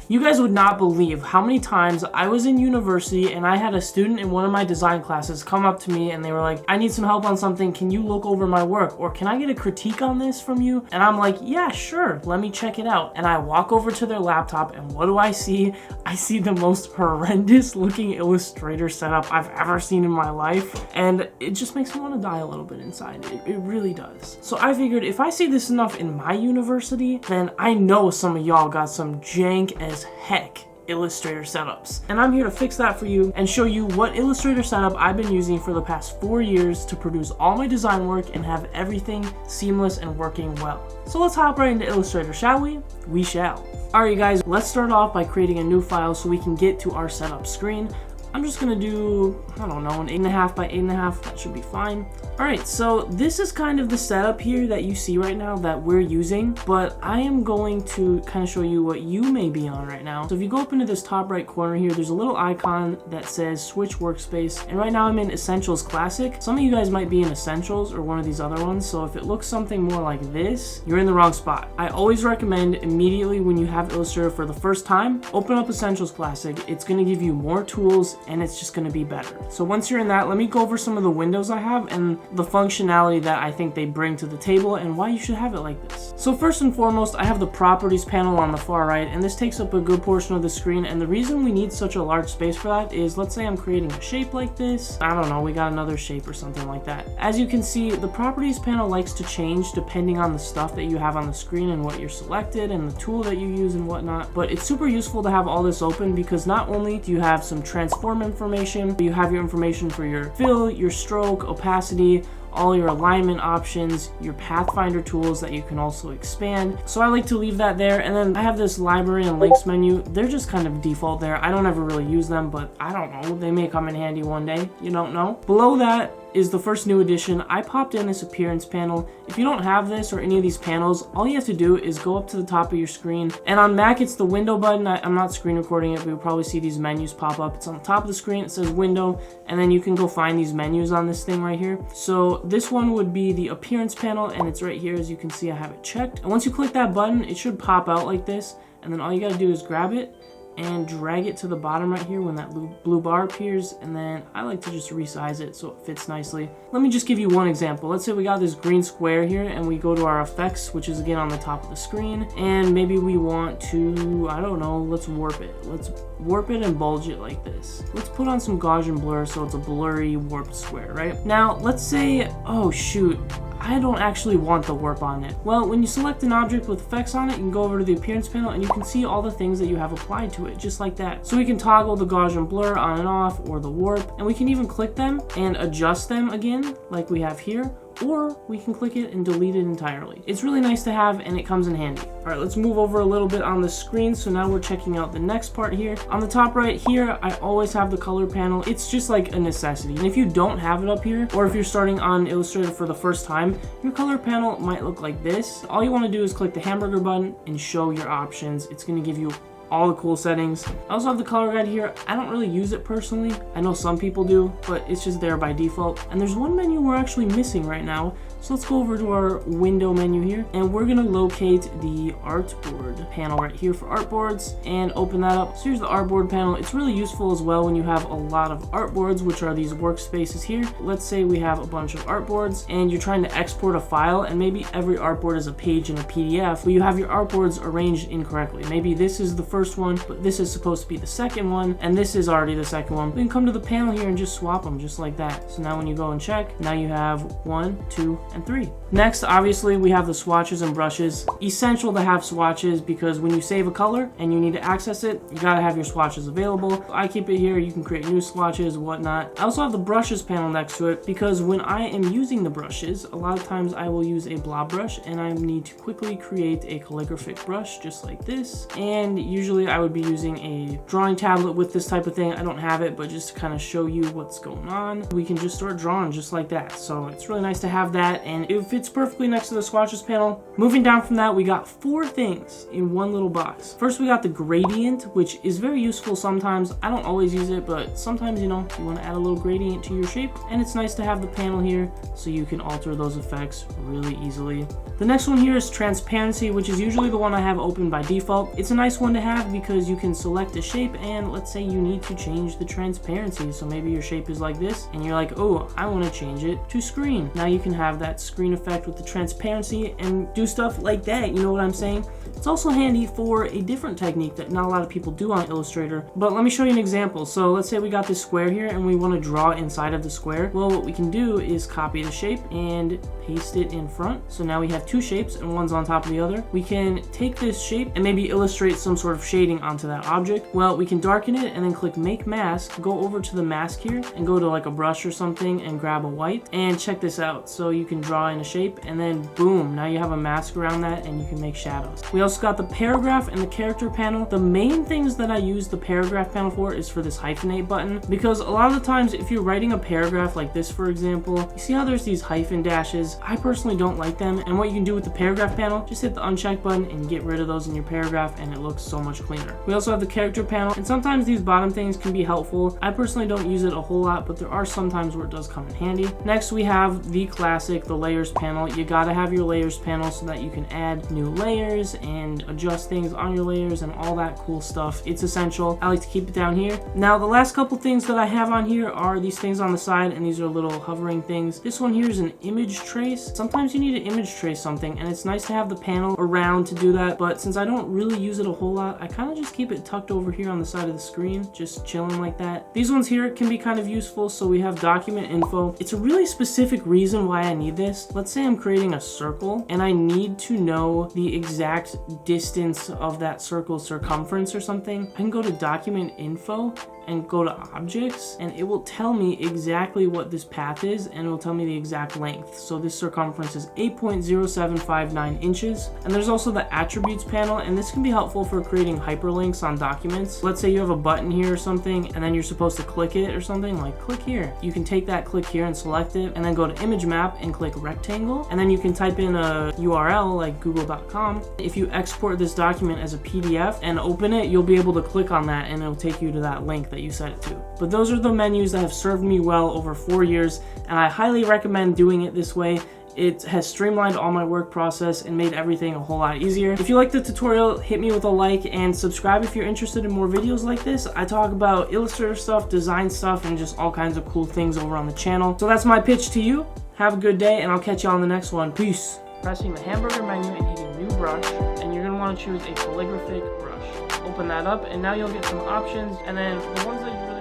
You guys would not believe how many times I was in university and I had a student in one of my design classes come up to me and they were like, I need some help on something. Can you look over my work? Or can I get a critique on this from you? And I'm like, yeah, sure. Let me check it out. And I walk over to their laptop and what do I see? I see the most horrendous looking Illustrator setup I've ever seen in my life. And it just makes me want to die a little bit inside. It really does. So I figured if I see this enough in my university, then I know some of y'all got some jank as heck Illustrator setups. And I'm here to fix that for you and show you what Illustrator setup I've been using for the past 4 years to produce all my design work and have everything seamless and working well. So let's hop right into Illustrator, shall we? We shall. Alright guys, let's start off by creating a new file so we can get to our setup screen. I'm just gonna do, I don't know, an 8.5 by 8.5, that should be fine. Alright, so this is kind of the setup here that you see right now that we're using, but I am going to kind of show you what you may be on right now. So if you go up into this top right corner here, there's a little icon that says Switch Workspace, and right now I'm in Essentials Classic. Some of you guys might be in Essentials or one of these other ones, so if it looks something more like this, you're in the wrong spot. I always recommend immediately when you have Illustrator for the first time, open up Essentials Classic. It's gonna give you more tools and it's just gonna be better. So once you're in that, let me go over some of the windows I have and the functionality that I think they bring to the table and why you should have it like this. So first and foremost, I have the properties panel on the far right, and this takes up a good portion of the screen, and the reason we need such a large space for that is, let's say I'm creating a shape like this. I don't know, we got another shape or something like that. As you can see, the properties panel likes to change depending on the stuff that you have on the screen and what you're selected and the tool that you use and whatnot, but it's super useful to have all this open because not only do you have some transform information, but you have your information for your fill, your stroke, opacity, all your alignment options, your pathfinder tools that you can also expand. So I like to leave that there, and then I have this library and links menu. They're just kind of default there. I don't ever really use them, but I don't know, they may come in handy one day, you don't know. Below that is the first new addition. I popped in this appearance panel. If you don't have this or any of these panels, all you have to do is go up to the top of your screen, and on Mac it's the window button. I'm not screen recording it, but you'll probably see these menus pop up. It's on the top of the screen, it says window, and then you can go find these menus on this thing right here. So this one would be the appearance panel, and it's right here. As you can see, I have it checked, and once you click that button, it should pop out like this, and then all you gotta do is grab it and drag it to the bottom right here when that blue bar appears, and then I like to just resize it so it fits nicely. Let me just give you one example. Let's say we got this green square here and we go to our effects, which is again on the top of the screen, and maybe we want to, I don't know, let's warp it. Let's warp it and bulge it like this. Let's put on some Gaussian blur so it's a blurry warped square, right? Now let's say, oh shoot, I don't actually want the warp on it. Well, when you select an object with effects on it, you can go over to the appearance panel and you can see all the things that you have applied to it, just like that. So we can toggle the Gaussian blur on and off, or the warp, and we can even click them and adjust them again, like we have here, or we can click it and delete it entirely. It's really nice to have, and it comes in handy. All right, let's move over a little bit on the screen. So now we're checking out the next part here. On the top right here, I always have the color panel. It's just like a necessity. And if you don't have it up here, or if you're starting on Illustrator for the first time, your color panel might look like this. All you wanna do is click the hamburger button and show your options. It's gonna give you all the cool settings. I also have the color guide here. I don't really use it personally. I know some people do, but it's just there by default. And there's one menu we're actually missing right now. So let's go over to our window menu here, and we're gonna locate the artboard panel right here for artboards and open that up. So here's the artboard panel. It's really useful as well when you have a lot of artboards, which are these workspaces here. Let's say we have a bunch of artboards and you're trying to export a file, and maybe every artboard is a page in a PDF, but you have your artboards arranged incorrectly. Maybe this is the first one, but this is supposed to be the second one, and this is already the second one. We can come to the panel here and just swap them just like that. So now when you go and check, now you have 1, 2, and 3. Next, obviously, we have the swatches and brushes. Essential to have swatches because when you save a color and you need to access it, you gotta have your swatches available. I keep it here. You can create new swatches, whatnot. I also have the brushes panel next to it because when I am using the brushes, a lot of times I will use a blob brush and I need to quickly create a calligraphic brush just like this. And usually I would be using a drawing tablet with this type of thing. I don't have it, but just to kind of show you what's going on, we can just start drawing just like that. So it's really nice to have that. and it fits perfectly next to the swatches panel. Moving down from that, we got 4 things in one little box. First, we got the gradient, which is very useful sometimes. I don't always use it, but sometimes, you know, you want to add a little gradient to your shape, and it's nice to have the panel here so you can alter those effects really easily. The next one here is transparency, which is usually the one I have open by default. It's a nice one to have because you can select a shape, and let's say you need to change the transparency. So maybe your shape is like this, and you're like, oh, I want to change it to screen. Now you can have that screen effect with the transparency and do stuff like that, you know what I'm saying? It's also handy for a different technique that not a lot of people do on Illustrator, but let me show you an example. So let's say we got this square here and we want to draw inside of the square. Well, what we can do is copy the shape and paste it in front. So now we have 2 shapes and one's on top of the other. We can take this shape and maybe illustrate some sort of shading onto that object. Well, we can darken it and then click make mask, go over to the mask here and go to like a brush or something and grab a white, and check this out. So you can draw in a shape and then boom, now you have a mask around that and you can make shadows. We also got the paragraph and the character panel. The main things that I use the paragraph panel for is for this hyphenate button, because a lot of the times if you're writing a paragraph like this, for example, you see how there's these hyphen dashes? I personally don't like them, and what you can do with the paragraph panel, just hit the uncheck button and get rid of those in your paragraph and it looks so much cleaner. We also have the character panel, and sometimes these bottom things can be helpful. I personally don't use it a whole lot, but there are some times where it does come in handy. Next, we have the classic, the layers panel. You gotta have your layers panel so that you can add new layers and adjust things on your layers and all that cool stuff. It's essential. I like to keep it down here. Now, the last couple things that I have on here are these things on the side, and these are little hovering things. This one here is an image trace. Sometimes you need to image trace something, and it's nice to have the panel around to do that, but since I don't really use it a whole lot, I kind of just keep it tucked over here on the side of the screen, just chilling like that. These ones here can be kind of useful, so we have document info. It's a really specific reason why I need this. Let's say I'm creating a circle, and I need to know the exact distance of that circle's circumference or something. I can go to document info and go to objects, and it will tell me exactly what this path is, and it will tell me the exact length. So this circumference is 8.0759 inches. And there's also the attributes panel, and this can be helpful for creating hyperlinks on documents. Let's say you have a button here or something, and then you're supposed to click it or something, like click here. You can take that click here and select it, and then go to image map and click rectangle, and then you can type in a URL like google.com. If you export this document as a PDF and open it, you'll be able to click on that and it'll take you to that link that you set it to. But those are the menus that have served me well over 4 years, and I highly recommend doing it this way. It has streamlined all my work process and made everything a whole lot easier. If you liked the tutorial, hit me with a like and subscribe if you're interested in more videos like this. I talk about Illustrator stuff, design stuff, and just all kinds of cool things over on the channel. So that's my pitch to you. Have a good day, and I'll catch you on the next one. Peace. Pressing the hamburger menu and hitting new brush, and you're gonna want to choose a calligraphic brush. Open that up, and now you'll get some options, and then the ones that you really